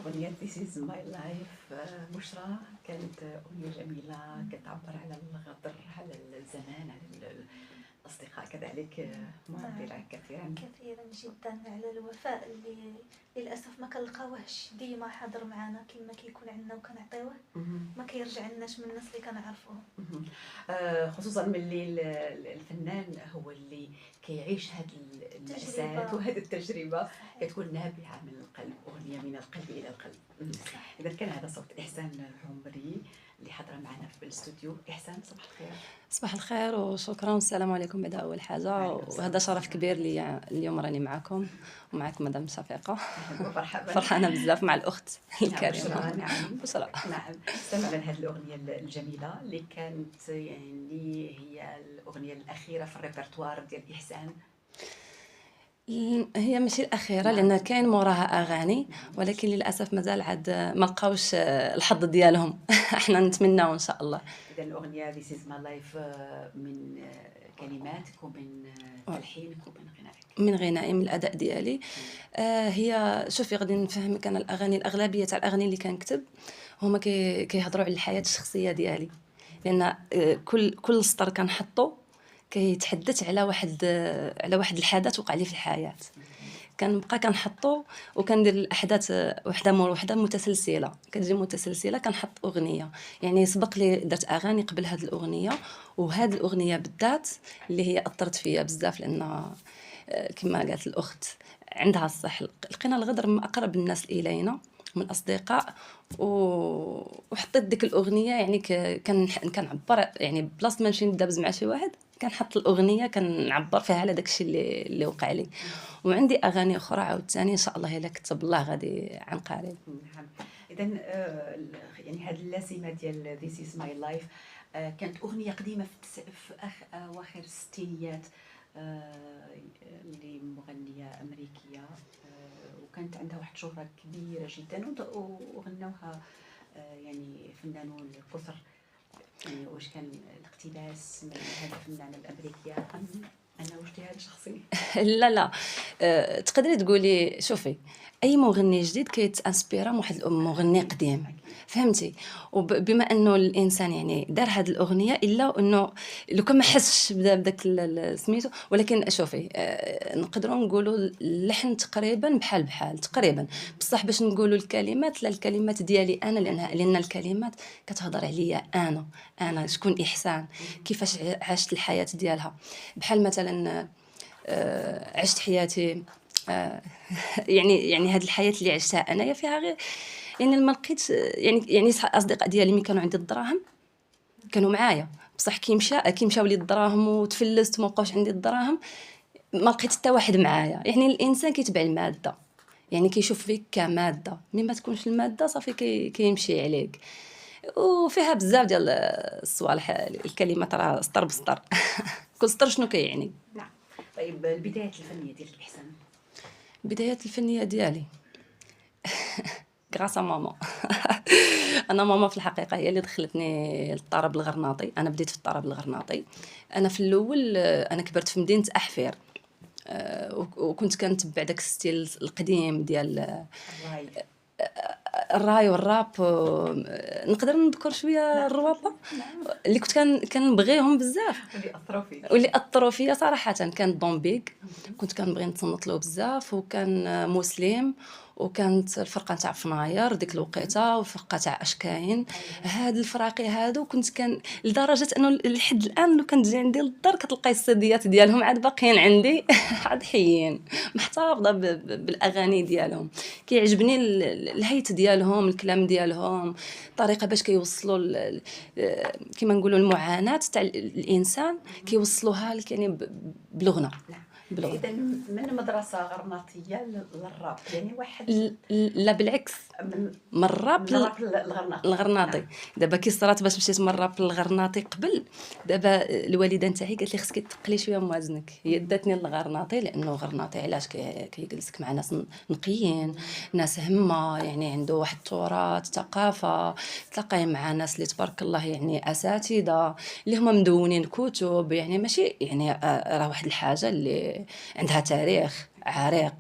أغنية This is my life بشرى كانت أغنية جميلة كتعبر على الغدر، على الزمان، على الأصدقاء كذلك، نعم، معبرة كثيرا. كثيرا جدا على الوفاء اللي للاسف ما كنلقاوهش ديما حاضر معنا كما كيكون عندنا وكنعطيوه، مهم. ما كيرجع لناش من الناس اللي كنعرفوهم. مهم. خصوصا ملي الفنان هو اللي كيعيش هذه المأساة تجربة. وهذه التجربة صحيح. كتكون نابعة من القلب، أغنية من القلب إلى القلب. صح. إذا كان هذا صوت إحسان عمري اللي حاضرة معنا في الاستوديو. إحسان، صباح الخير. صباح الخير وشكرا والسلام عليكم. بعد اول حاجه وعليكم السلام. وهذا شرف كبير لي اليوم راني معكم ومعك مدام شفيقه. أهلا ومرحبا. فرحانه بزاف مع الاخت الكريمه. بشرى. نعم بشرى. نعم، استمعنا لهذه الأغنية الجميلة اللي كانت يعني هي الأغنية الأخيرة في الريpertoire ديال إحسان. هي ماشي الاخيره نعم. لان كاين موراها اغاني، ولكن للاسف مازال عاد ما لقاوش الحظ ديالهم. احنا نتمناو ان شاء الله. إذا الأغنية This is my life من كلماتك ومن تلحينك ومن غنائك. من غنائي، من الاداء ديالي. هي شوفي غادي نفهمك، انا الاغاني الاغلبيه تاع الاغاني اللي كنكتب هما كيهضروا على الحياه الشخصيه ديالي، لان كل سطر كنحطو كيتحدث على واحد الحدث وقع لي في الحياه. كنبقى كنحطو وكندير الاحداث وحده مور وحده متسلسله، كتجي متسلسله كنحط اغنيه. يعني سبق لي درت اغاني قبل هذه الاغنيه، وهذه الاغنيه بالذات اللي هي اثرت فيا بزاف، لان كما قالت الاخت عندها الصح. لقينا الغدر من اقرب الناس الينا، من الاصدقاء، وحطيت ديك الاغنيه. يعني كنعبر، يعني بلاصه ما نمشي ندابز مع شي واحد كنحط الاغنيه كنعبر فيها على داكشي اللي وقع لي. وعندي اغاني اخرى عاوتاني ان شاء الله الا كتب الله غادي عن قريب. نعم. إذا يعني هذه اللازمة ديال This is my life كانت أغنية قديمة في أواخر الستينيات لمغنية أمريكية، وكانت عندها واحد شهرة كبيرة جدا وغنوها يعني فنانون كثر. يعني واش كان الاقتباس من هذه الفنانة الأمريكية أم أنا واجتهاد شخصي؟ لا، تقدري تقولي شوفي اي مغني جديد كيتانسبيرا من واحد مغني قديم، فهمتي؟ وبما انه الانسان يعني دار هذه الاغنيه الا انه لو كان ما حسش بداك سميتو. ولكن شوفي نقدروا نقولوا اللحن تقريبا بحال تقريبا، بصح باش نقولوا الكلمات لا، الكلمات ديالي انا، لان الكلمات كتهضر عليا انا شكون احسان، كيفاش عشت الحياه ديالها. بحال مثلا عشت حياتي يعني هذه الحياه اللي عشتها انايا فيها غير يعني ما لقيت يعني اصدقاء ديالي ملي كانوا عندي الدراهم كانوا معايا، بصح كي مشاو لي الدراهم وتفلست وما بقاوش عندي الدراهم ما لقيت حتى واحد معايا. يعني الانسان كيتبع الماده، يعني كيشوف فيك كماده، ملي ما تكونش الماده صافي كيمشي عليك. وفيها بزاف ديال الصوالح، الكلمات راه سطر بسطر. كل سطر شنو كيعني. نعم. طيب البدايات الفنية ديالك إحسان؟ بدايات الفنيه ديالي غراسا ماما. انا ماما في الحقيقه هي اللي دخلتني للطرب الغرناطي. انا بديت في الطرب الغرناطي. انا في الاول انا كبرت في مدينه احفير، وكنت كنتبع داك الستيل القديم ديال الراي. الراي والراب. نقدر نذكر شويه الروابه اللي كنت كنبغيهم بزاف اللي أثروا فيك. واللي اثروا فيا صراحه. كان دومبيك كنت كنبغي نتصنت له بزاف، وكان مسلم، وكانت الفرقه تاع فناير ديك الوقيته، والفرقه تاع اشكاين. هاد الفراقي هادو كان لدرجه انه لحد الان لو كنت تجي عندي للدار كتلقاي السيديات ديالهم عاد باقيين عندي. عاد حيين محتفظه بالاغاني ديالهم. كيعجبني الهيت ديالهم، الكلام ديالهم، الطريقه باش كيوصلوا كما نقولوا المعاناه تاع الانسان كيوصلوها لك يعني بالغنى. إذا من مدرسة غرناطية للراب، يعني واحد لا بالعكس، من الراب للغرناطي. دابا كي صرات باش مشيت من الراب للغرناطي قبل، دابا الوالده نتاعي قالت لي خصك تقلي شويه موازنك. هي داتني للغرناطي لانه غرناطي علاش كيجلسك مع ناس نقيين، ناس همه، يعني عنده واحد التراث، ثقافه، تلاقاي مع ناس اللي تبارك الله يعني اساتذه اللي هما مدونين كتب، يعني ماشي يعني راه واحد الحاجه اللي عندها تاريخ عريق.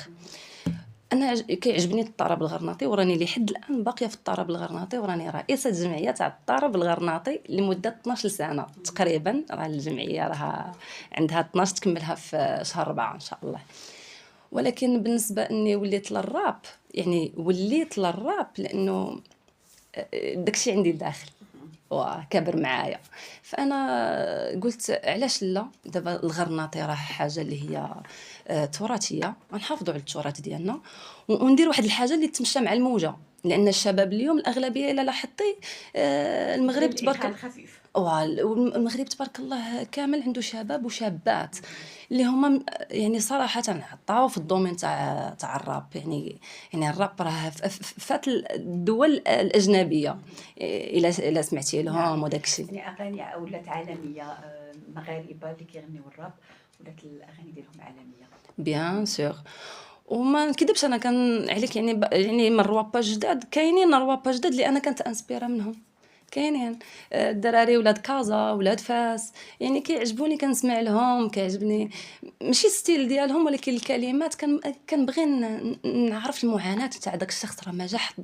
انا كيعجبني الطرب الغرناطي، وراني لحد الان باقيه في الطرب الغرناطي، وراني رئيسه جمعيه تاع الطرب الغرناطي لمده 12 سنه تقريبا. راه الجمعيه راها عندها 12 تكملها في شهر 4 ان شاء الله. ولكن بالنسبه اني وليت للراب، يعني وليت للراب لانه داكشي عندي داخل وكبر معايا. فانا قلت علاش لا، دابا الغرناطي راه حاجه اللي هي تراثيه، غنحافظوا على التراث ديالنا وندير واحد الحاجه اللي تمشى مع الموجه. لان الشباب اليوم الاغلبيه الا لاحظتي المغرب الإيقاع تبارك الخفيف. والمغرب تبارك الله كامل عنده شباب وشابات اللي هما يعني صراحه عطاو في الدومين تاع الراب. يعني الراب راه فات الدول الاجنبيه الى سمعتي لهم نعم. وداكشي. يعني اغاني ولات عالميه، مغاربه اللي كيغنيو الراب ولات الاغاني ديالهم عالميه. بيان سور. وما نكذبش انا كان عليك، يعني يعني من روابا جداد كاينين روابا جداد اللي انا كنت انسبيرا منهم. كاينين الدراري ولاد كازا ولاد فاس، يعني كيعجبوني كنسمع لهم، كيعجبني ماشي ستيل ديالهم ولكن الكلمات كنبغي نعرف المعاناه تاع داك الشخص. راه ما جا حط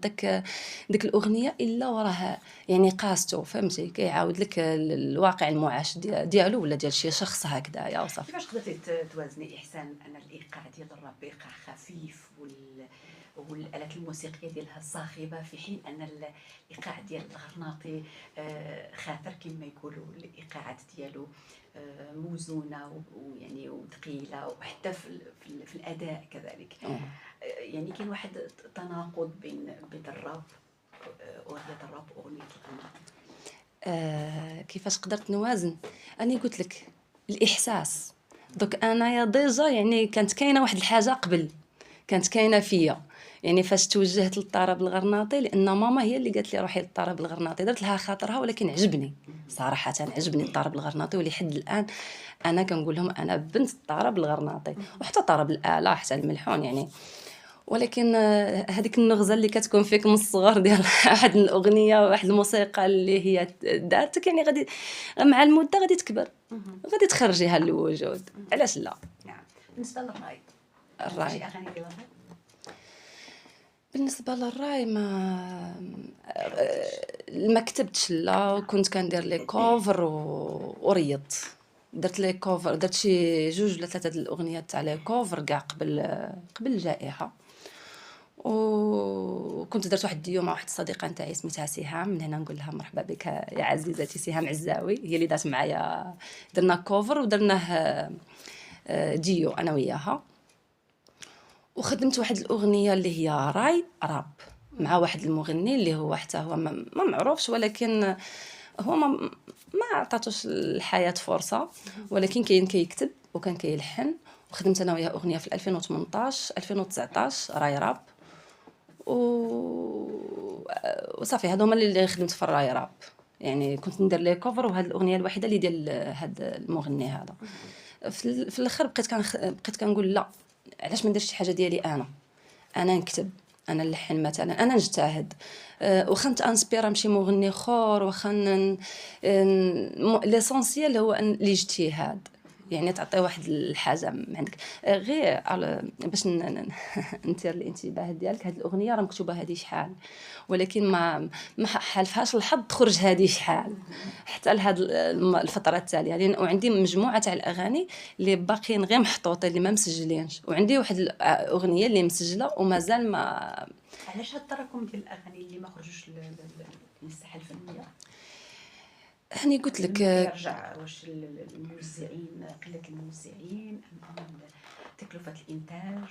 ديك الاغنيه الا وراه يعني قاستو، فهمتي، كيعاود لك الواقع المعاش ديالو ولا ديال شي شخص هكذايا وصافي. كيفاش قدرتي توازني احسان ان الايقاع ديال الراب ايقاع خفيف والالات الموسيقيه ديالها صاخبه، في حين ان الايقاع ديال الغرناطي خاطر كما يقولوا الايقاعات ديالو موزونه ويعني وثقيله، وحتى في الاداء كذلك. يعني كاين واحد التناقض بين الراب، اغنيه الراب واغنيه الغرناطي. كيفاش قدرت نوازن؟ اني قلت لك الاحساس. دوك انايا ديجا يعني كانت كاينه واحد الحاجه قبل، كانت كاينه فيا. يعني فاش توجهت للطرب الغرناطي لان ماما هي اللي قالت لي روحي للطرب الغرناطي، درت لها خاطرها، ولكن عجبني صراحه، عجبني الطرب الغرناطي. ولحد الان انا كنقول لهم انا بنت الطرب الغرناطي، وحتى طرب الاله حتى الملحون يعني. ولكن هذيك النغزه اللي كتكون فيك من الصغر ديال واحد الاغنيه واحد الموسيقى اللي هي دارتك، يعني غادي مع المده غادي تكبر، غادي تخرجيها للوجود، علاش لا. نعم. بالنسبه للراي، الراي، شي اغاني ديال الراي؟ بالنسبه للراي ما كتبتش، لا كنت كندير لي كوفر وريض. درت لي كوفر، درت شي 2 ولا 3 د الاغنيات تاع لي كوفر كاع قبل الجائحه. وكنت درت واحد اليوم مع واحد الصديقه نتاعي سميتها سهام، من هنا نقول لها مرحبا بك يا عزيزتي سهام عزاوي، هي اللي دات معايا. درنا كوفر ودرناه ديو انا وياها. وخدمت واحد الاغنيه اللي هي راي راب مع واحد المغني اللي هو حتى هو ما معروفش، ولكن هو ما عطاتوش الحياه فرصه، ولكن كاين كيكتب وكان كيلحن. وخدمت انا وياه اغنيه في 2018 2019 راي راب. وصافي هادو هما اللي خدمت في الراي راب. يعني كنت ندير لي كوفر، وهاد الاغنيه الوحيده اللي ديال هاد المغني هذا. في الاخر بقيت كنقول لا، علاش ما نديرش شي حاجه ديالي انا نكتب، انا نلحن مثلا، انا نجتهد. واخا انسبيرا مشي مغني اخر، واخا ليسونسيال هو الاجتهاد. يعني تعطي واحد الحاجه من عندك غير باش نثير الانتباه ديالك. هذه الاغنيه راه مكتوبه هذه شحال، ولكن ما حالفهاش الحظ تخرج هذه شحال حتى لهاد الفتره التاليه. لان وعندي مجموعه تاع الاغاني اللي باقيين غير محطوطين اللي ما مسجلينش، وعندي واحد الاغنيه اللي مسجله ومازال ما. علاش هاد التراكم ديال الاغاني اللي ما خرجوش للساحه الفنيه؟ هاني قلت لك يرجع واش الموزعين، قله الموزعين، ام تكلفه الانتاج،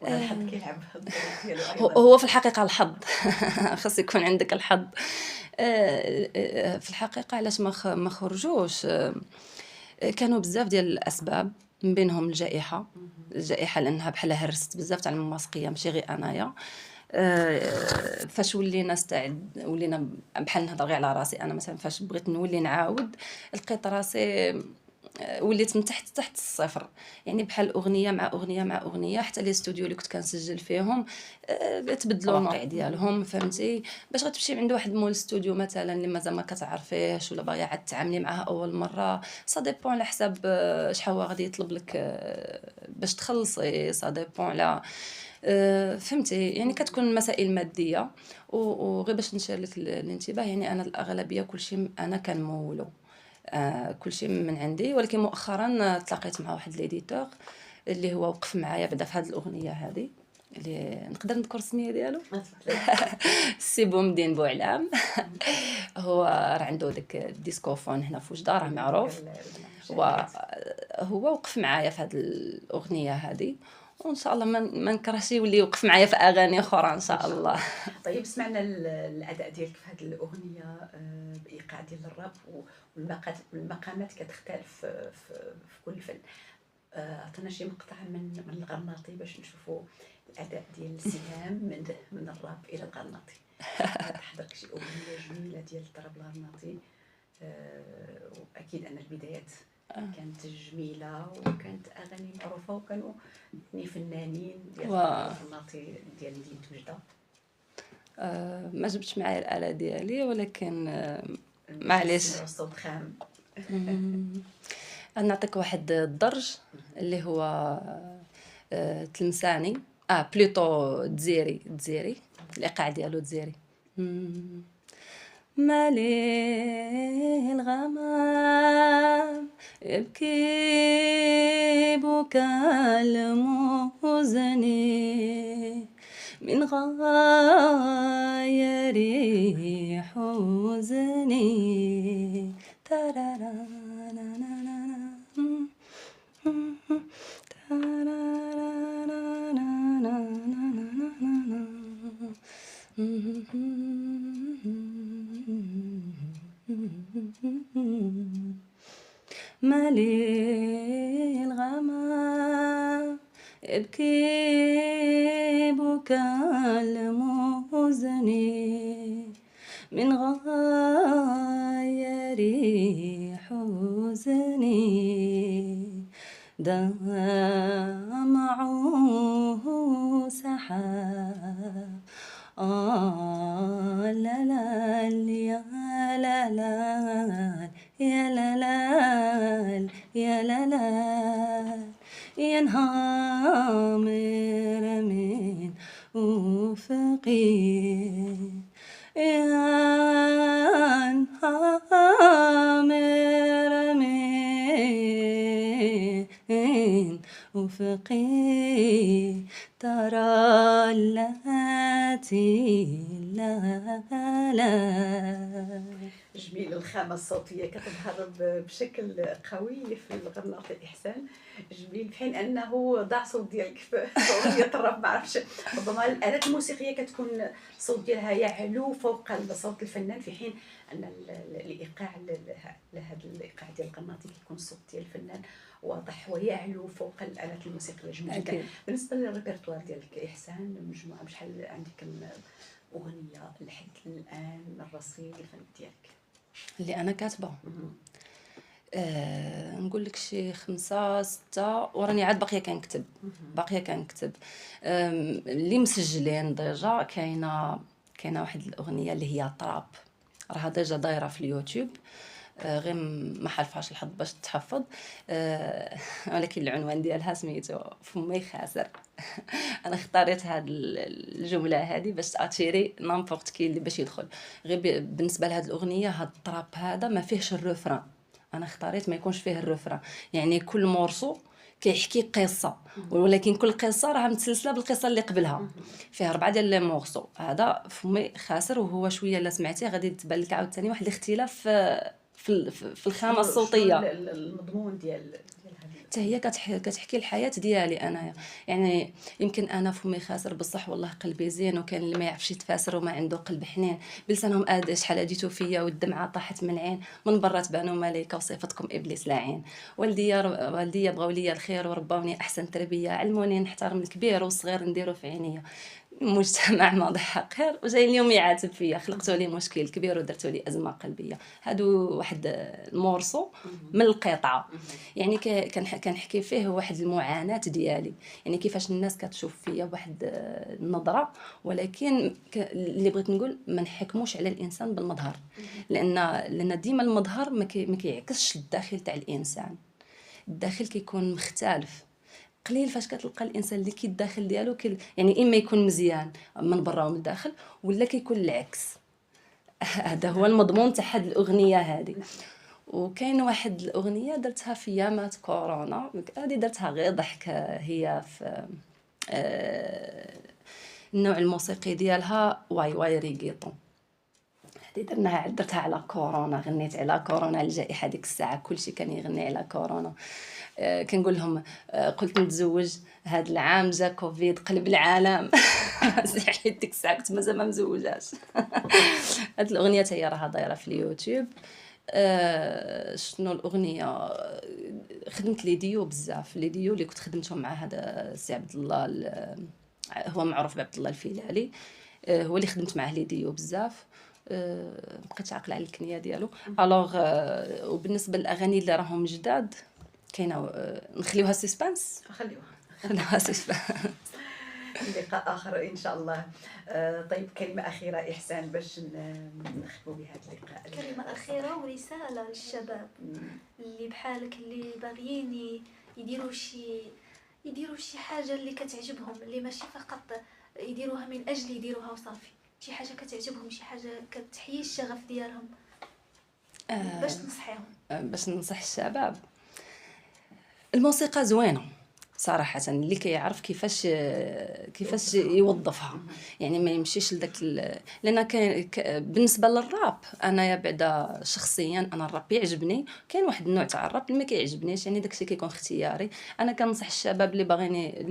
ولا الحظ كيلعب الدور ديالو ايضا؟ هو في الحقيقه الحظ خاص يكون عندك الحظ. في الحقيقه علاش ما خرجوش، كانوا بزاف ديال الاسباب، من بينهم الجائحه لانها بحال هرست بزاف تاع الموسيقيه، ماشي غير انايا. فاش ولينا بحال نهضر غير على راسي انا مثلا، فاش بغيت نولي نعاود لقيت راسي وليت من تحت الصفر. يعني بحال اغنيه مع اغنيه حتى لي استوديو اللي كنت كنسجل فيهم تبدلوا الموقع ديالهم، فهمتي. باش غتمشي عند واحد مول استوديو مثلا اللي مازال ما كتعرفيهش ولا باغيه عاد تعاملي معاه اول مره، سا ديبون على حساب شحال هو غادي يطلب لك باش تخلصي سا ديبون على فهمتي يعني كتكون مسائل ماديه وغير باش نشير لك الانتباه يعني انا الاغلبيه كلشي انا كنمولو كلشي من عندي ولكن مؤخرا تلاقيت مع واحد ليديتور اللي هو وقف معايا بعدا في هذه الاغنيه هذه اللي نقدر نذكر السميه ديالو سي بومدين بوعلام هو راه عنده داك الديسكوفون هنا في وجده راه معروف وهو وقف معايا في هذه الاغنيه هذه وان شاء الله ما نكرهش يولي يوقف معايا في اغاني اخرى ان شاء الله. طيب سمعنا الاداء ديالك في هذه الاغنيه بايقاع ديال الراب والمقامات كتختلف في كل فن. عطينا شي مقطع من الغرناطي باش نشوفوا الاداء ديال السهام من الراب الى الغرناطي. تحضرك شي اغنيه جميله ديال الطرب الغرناطي واكيد ان البدايات كانت جميله وكانت اغاني معروفه وكانوا يعني فنانين ديال الغرناطي ديال مدينه وجده. ما جبتش معايا الاله ديالي ولكن معليش الصوت خام. نعطيك واحد الدرج اللي هو تلمساني بلوتو دزيري الايقاع ديالو دزيري. مالي الغمام يبكي بكاء المحزن من غير حزني مالي الغمام يبكي بكاء المحزن من غير حزني دمعه سحاب لا لا يا لا لا يا لا لا يا لا لا ينهمر من أفقي ينهمر من أفقي ترى التي لا لا. جميل. الخامة الصوتية كتظهر بشكل قوي في الغرناطي إحسان. جميل. في حين أنه ضاع صوت ديالك في أغنية الراب ما عرفتش ربما الآلات الموسيقية كتكون الصوت ديالها يعلو فوق صوت الفنان في حين أن الإيقاع لهذا الإيقاع ديال الغرناطي كيكون الصوت ديال الفنان واضح ويعلو فوق الآلات الموسيقية. جميل جدا. بالنسبة للريبرتوار ديالك إحسان مجموعة بشحال عندك أغنية لحد الآن من رصيد الفن ديالك اللي انا كاتبه؟ نقول لك شي 5 6 وراني عاد باقيه كنكتب اللي مسجلين ديجا. كاينه واحد الاغنيه اللي هي طراب راها ديجا دايره في اليوتيوب غير ما حالفاش الحظ باش تحفظ ولكن العنوان ديالها سميتو فمي خاسر. انا اختاريت هاد الجمله هذه باش تاتيري نامبورط كي اللي باش يدخل. غير بالنسبه لهاد الاغنيه هاد الطراب هذا ما فيهش الرفران. انا اختاريت ما يكونش فيه الرفران يعني كل مورسو كيحكي قصه ولكن كل قصه راها متسلسله بالقصه اللي قبلها. فيها 4 ديال لي مورسو. هذا فمي خاسر وهو شويه الا سمعتيه غادي تبان لك عاوتاني واحد الاختلاف في الخامه الصوتيه. المضمون ديال حتى هي كتحكي الحياه ديالي انايا. يعني يمكن انا فمي خاسر بصح والله قلبي زين وكان اللي ما يعرفش يتفاسر وما عنده قلب حنين بلسانهم شحال هديتو فيا والدمعه طاحت من العين من برا تبانوا ملائكه وصفتكم ابليس لاعين. والديا بغاو لي الخير وربوني احسن تربيه علموني نحترم الكبير والصغير نديرو في عينيا. مجتمع ماضي حقير وجاي اليوم يعاتب فيا خلقتوا لي مشكل كبير ودرتوا لي ازمه قلبيه. هادو واحد المورسو من القطعه يعني كنحكي فيه واحد المعاناه ديالي يعني كيفاش الناس كتشوف فيا بواحد النظره ولكن اللي بغيت نقول ما نحكموش على الانسان بالمظهر لان ديما المظهر ما كيعكسش الداخل تاع الانسان. الداخل كيكون مختلف قليل فاش كتلقى الانسان اللي كيداخل ديالو يعني اما يكون مزيان من برا ومن الداخل، ولا كيكون العكس. هذا هو المضمون تاع هاد الاغنيه هذه. وكاين واحد الاغنيه درتها في ايامات كورونا، هذه درتها غير ضحك. هي في النوع الموسيقي ديالها واي واي ريغيتون. هذه درتها على كورونا، غنيت على كورونا، على الجائحه ديك الساعه كلشي كان يغني على كورونا. كنقول لهم قلت نتزوج هذا العام جا كوفيد قلب العالم. حيت ديك الساعه كنت مازال ما مزوجاش. هذه الاغنيه حتى هي راها دايره في اليوتيوب. شنو الاغنيه؟ خدمت لي ديو بزاف، لي ديو اللي كنت خدمتهم مع هذا السي عبد الله، هو معروف بعبد الله الفيلالي، هو اللي خدمت معاه لي ديو بزاف. بقيت عاقله على الكنيه ديالو. الوغ وبالنسبه للاغاني اللي راهم جداد كاينه، نخليوها سسبانس، خليوها سسبانس. لقاء اخر ان شاء الله. طيب كلمه اخيره احسان باش نختموا بهذا اللقاء. كلمه اخيره ورساله للشباب اللي بحالك اللي باغيين يديروا شي حاجه اللي كتعجبهم، اللي ماشي فقط يديروها من اجل يديروها وصافي، شي حاجه كتعجبهم، شي حاجه كتحيي الشغف ديالهم. باش تنصحيهم؟ باش ننصح الشباب، الموسيقى زوينه صراحه، اللي كيعرف كيفاش يوظفها، يعني ما يمشيش لذاك لان كاين بالنسبه للراب، انا بعدا شخصيا انا الراب يعجبني، كاين واحد النوع تاع الراب اللي ما كيعجبنيش، يعني داكشي كيكون اختياري. انا كنصح الشباب اللي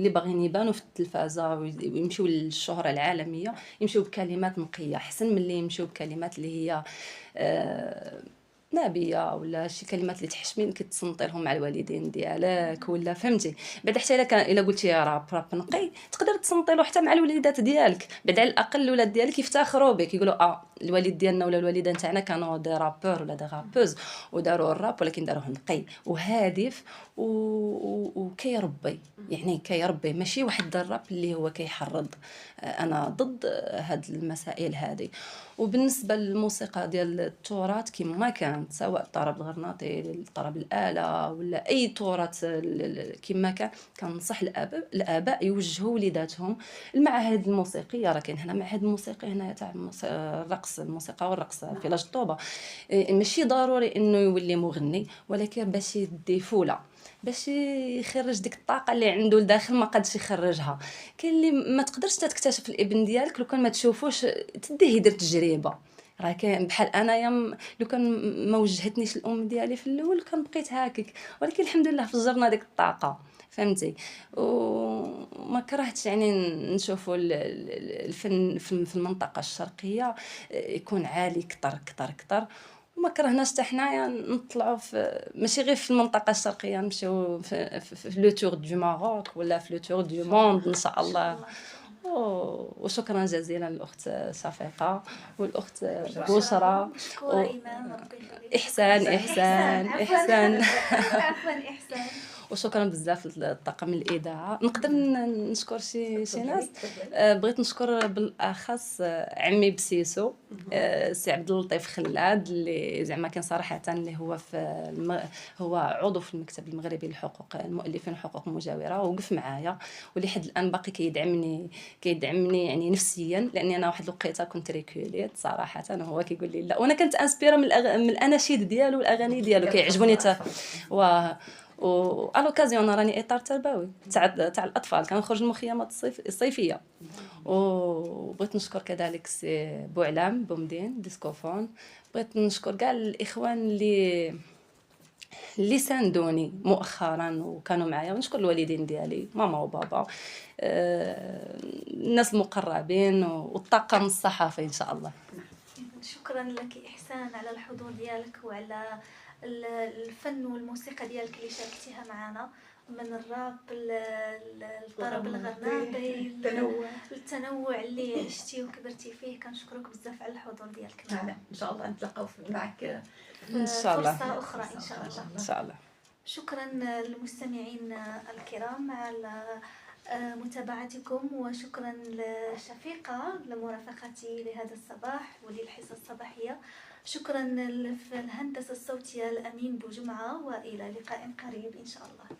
باغيين يبانوا في التلفازه ويمشيو للشهره العالميه، يمشيو بكلمات نقيه احسن من اللي يمشيو بكلمات اللي هي نابيه، ولا شي كلمات اللي تحشمين كتصنتي لهم مع الوالدين ديالك، ولا فهمتي بعد حتى الا قلتي يا راب نقي تقدر تصنتي له حتى مع الوليدات ديالك، بعد على الاقل الولاد ديالك يفتخروا بك، يقولوا الوالد ديالنا ولا الوالده تاعنا كانوا دي رابور ولا دي رابوز وداروا الراب، ولكن داروه نقي وهادف وكيربي، يعني كيربي، ماشي واحد الراب اللي هو كيحرض. انا ضد هاد المسائل هذه. وبالنسبه للموسيقى ديال التراث كما كانت، سواء الطرب الغرناطي، الطرب الاله، ولا اي تراث كما كان، كنصح الاباء يوجهوا وليداتهم المعاهد الموسيقيه. راه كاين هنا معهد موسيقي هنايا تاع الرقص، الموسيقى والرقص في لاج طوبه. ماشي ضروري انه يولي مغني، ولكن باش يدي فوله، باش يخرج ديك الطاقه اللي عنده لداخل ما قادش يخرجها. كاين اللي ما تقدرش تكتشف الابن ديالك لو كان ما تشوفوش تديه يدير تجربه. راه كاين بحال انايا لو كان ما وجهتنيش الام ديالي في الاول كان بقيت هكاك، ولكن الحمد لله فجرنا ديك الطاقه، فهمتي. وما كرهتش يعني نشوفوا الفن في المنطقه الشرقيه يكون عالي كتر كتر كتر، وما كرهناش حتى حنايا نطلعوا في ماشي غير في المنطقه الشرقيه، نمشيو في لو تور دو ماروك ولا في لو تور دو موند ان شاء الله. وشكرا جزيلا للاخت شفيقه والاخت بشرى احسان عفوا احسان. وشكرا بزاف للطاقم الاذاعه. نقدر نشكر شي ناس، بغيت نشكر بالاخص عمي بسيسو، سي عبد اللطيف خلاد، اللي زعما كان صراحه اللي هو هو عضو في المكتب المغربي للحقوق المؤلفين وحقوق المجاوره، ووقف معايا ولي حد الان باقي كيدعمني يعني نفسيا، لاني انا واحد الوقيته كنت ريكوليت صراحه، هو كيقول لي لا، وانا كنت انسبيره من الاناشيد ديالو والاغاني ديالو كيعجبوني و الوكازيون راني اطار تربوي تاع الاطفال، كنخرج المخيمات الصيفيه. وبغيت نشكر كذلك سي بوعلام بومدين ديسكوفون، بغيت نشكر كاع الاخوان اللي ساندوني مؤخرا وكانوا معايا، ونشكر الوالدين ديالي ماما وبابا، الناس المقربين والطاقم الصحفي ان شاء الله. شكرا لك احسان على الحضور ديالك وعلى الفن والموسيقى ديالك اللي شاركتيها معنا، من الراب للطرب الغرناطي، التنوع اللي عشتي وكبرتي فيه. كنشكرك بزاف على الحضور ديالك معنا. ان شاء الله نتلاقاو معك ان شاء الله فرصه اخرى ان شاء الله. ان شاء الله. شكرا للمستمعين الكرام على متابعتكم، وشكرا لشفيقة لمرافقتي لهذا الصباح وللحصة الصباحية. شكرا للهندسة الصوتية الأمين بوجمعة، وإلى لقاء قريب إن شاء الله.